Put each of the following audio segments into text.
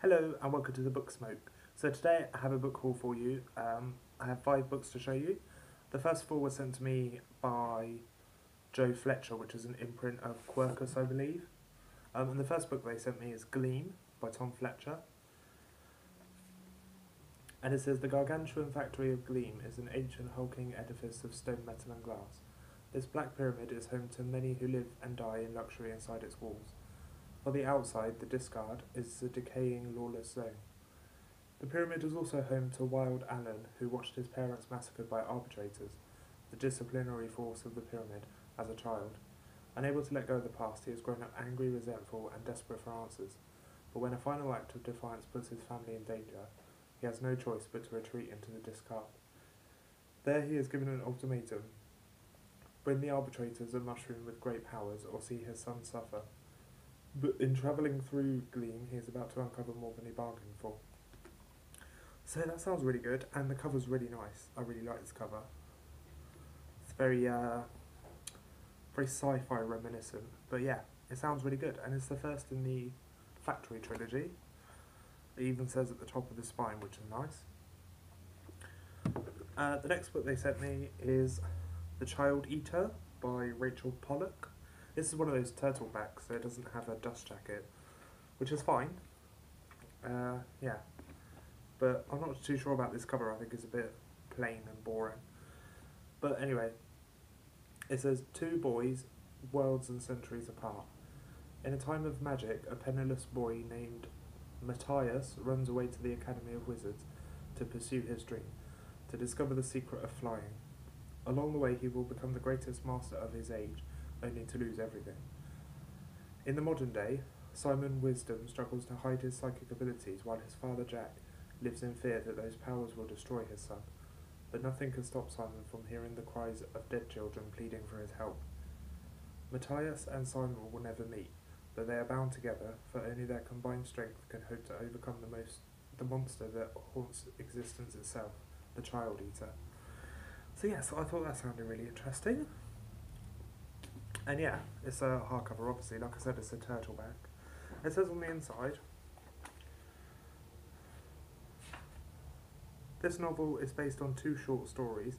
Hello and welcome to the Book Smoke. So today I have a book haul for you. I have 5 books to show you. The first 4 were sent to me by Joe Fletcher, which is an imprint of Quercus, I believe. And the first book they sent me is Glean by Tom Fletcher. And it says, the gargantuan factory of Glean is an ancient hulking edifice of stone, metal and glass. This black pyramid is home to many who live and die in luxury inside its walls. On the outside, the discard is a decaying, lawless zone. The pyramid is also home to Wild Alan, who watched his parents massacred by arbitrators, the disciplinary force of the pyramid, as a child. Unable to let go of the past, he has grown up angry, resentful, and desperate for answers. But when a final act of defiance puts his family in danger, he has no choice but to retreat into the discard. There he is given an ultimatum: bring the arbitrators a mushroom with great powers, or see his son suffer. But in travelling through Glean, he is about to uncover more than he bargained for. So that sounds really good, and the cover's really nice. I really like this cover. It's very sci-fi reminiscent, but yeah, it sounds really good, and it's the first in the Factory trilogy. It even says at the top of the spine, which is nice. The next book they sent me is The Child Eater by Rachel Pollock. This is one of those turtle backs, so it doesn't have a dust jacket, which is fine. Yeah, but I'm not too sure about this cover. I think it's a bit plain and boring. But anyway, it says, 2 boys, worlds and centuries apart. In a time of magic, a penniless boy named Matthias runs away to the Academy of Wizards to pursue his dream, to discover the secret of flying. Along the way, he will become the greatest master of his age, only to lose everything. In the modern day, Simon Wisdom struggles to hide his psychic abilities while his father Jack lives in fear that those powers will destroy his son. But nothing can stop Simon from hearing the cries of dead children pleading for his help. Matthias and Simon will never meet, but they are bound together, for only their combined strength can hope to overcome the monster that haunts existence itself, the Child Eater. So yes, I thought that sounded really interesting. And yeah, it's a hardcover, obviously. Like I said, it's a turtle back. It says on the inside, this novel is based on 2 short stories,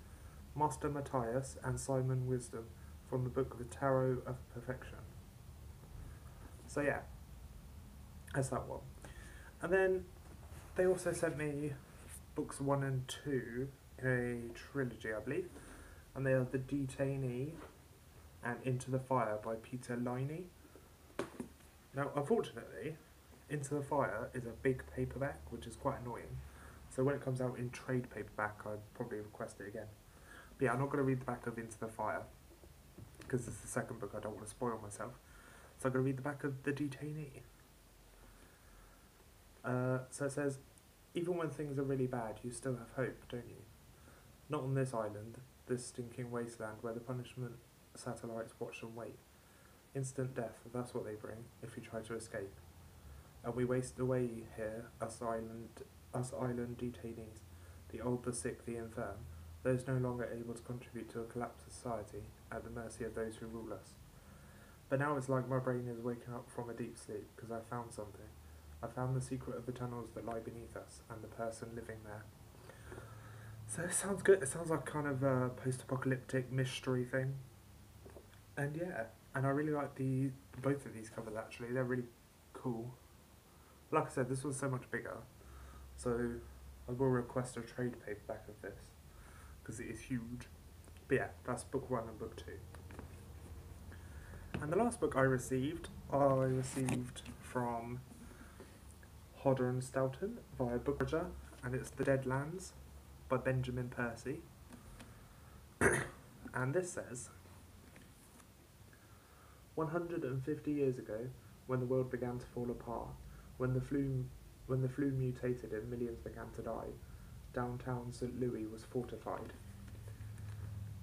Master Matthias and Simon Wisdom, from the book The Tarot of Perfection. So yeah, that's that one. And then they also sent me books 1 and 2 in a trilogy, I believe. And they are The Detainee and Into the Fire by Peter Liney. Now, unfortunately, Into the Fire is a big paperback, which is quite annoying. So when it comes out in trade paperback, I'd probably request it again. But yeah, I'm not going to read the back of Into the Fire, because it's the second book, I don't want to spoil myself. So I'm going to read the back of The Detainee. So it says, even when things are really bad, you still have hope, don't you? Not on this island, this stinking wasteland where the punishment satellites watch and wait. Instant death, that's what they bring, if you try to escape. And we waste away here, us island detainees, the old, the sick, the infirm, those no longer able to contribute to a collapsed society, at the mercy of those who rule us. But now it's like my brain is waking up from a deep sleep, because I found something. I found the secret of the tunnels that lie beneath us, and the person living there. So it sounds good. It sounds like kind of a post-apocalyptic mystery thing. And yeah, and I really like both of these covers actually. They're really cool. Like I said, this was so much bigger, so I will request a trade paperback of this, because it is huge. But yeah, that's book 1 and book 2. And the last book I received from Hodder and Stoughton via Bookrager, and it's The Deadlands by Benjamin Percy. And this says, 150 years ago, when the world began to fall apart, when the flu mutated and millions began to die, downtown St. Louis was fortified.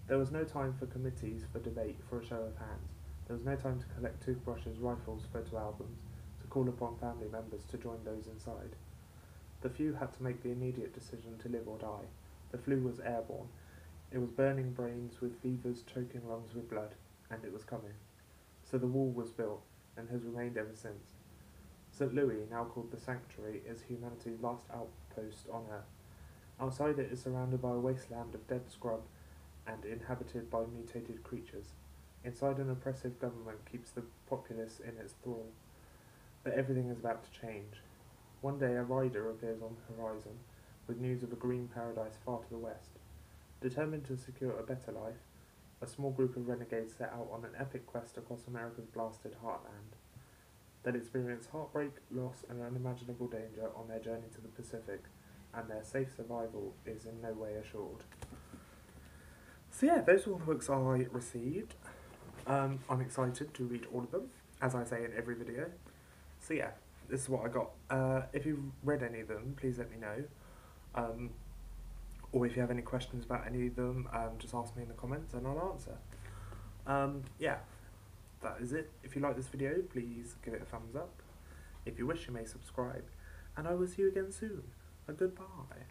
There was no time for committees, for debate, for a show of hands. There was no time to collect toothbrushes, rifles, photo albums, to call upon family members to join those inside. The few had to make the immediate decision to live or die. The flu was airborne. It was burning brains with fevers, choking lungs with blood, and it was coming. So the wall was built, and has remained ever since. St. Louis, now called the Sanctuary, is humanity's last outpost on Earth. Outside it is surrounded by a wasteland of dead scrub and inhabited by mutated creatures. Inside, an oppressive government keeps the populace in its thrall. But everything is about to change. One day a rider appears on the horizon, with news of a green paradise far to the west. Determined to secure a better life, a small group of renegades set out on an epic quest across America's blasted heartland. They'll experience heartbreak, loss, and unimaginable danger on their journey to the Pacific, and their safe survival is in no way assured. So yeah, those are all the books I received. I'm excited to read all of them, as I say in every video. So yeah, this is what I got. If you've read any of them, please let me know. Or if you have any questions about any of them, just ask me in the comments and I'll answer. Yeah, that is it. If you like this video, please give it a thumbs up. If you wish, you may subscribe. And I will see you again soon. A goodbye.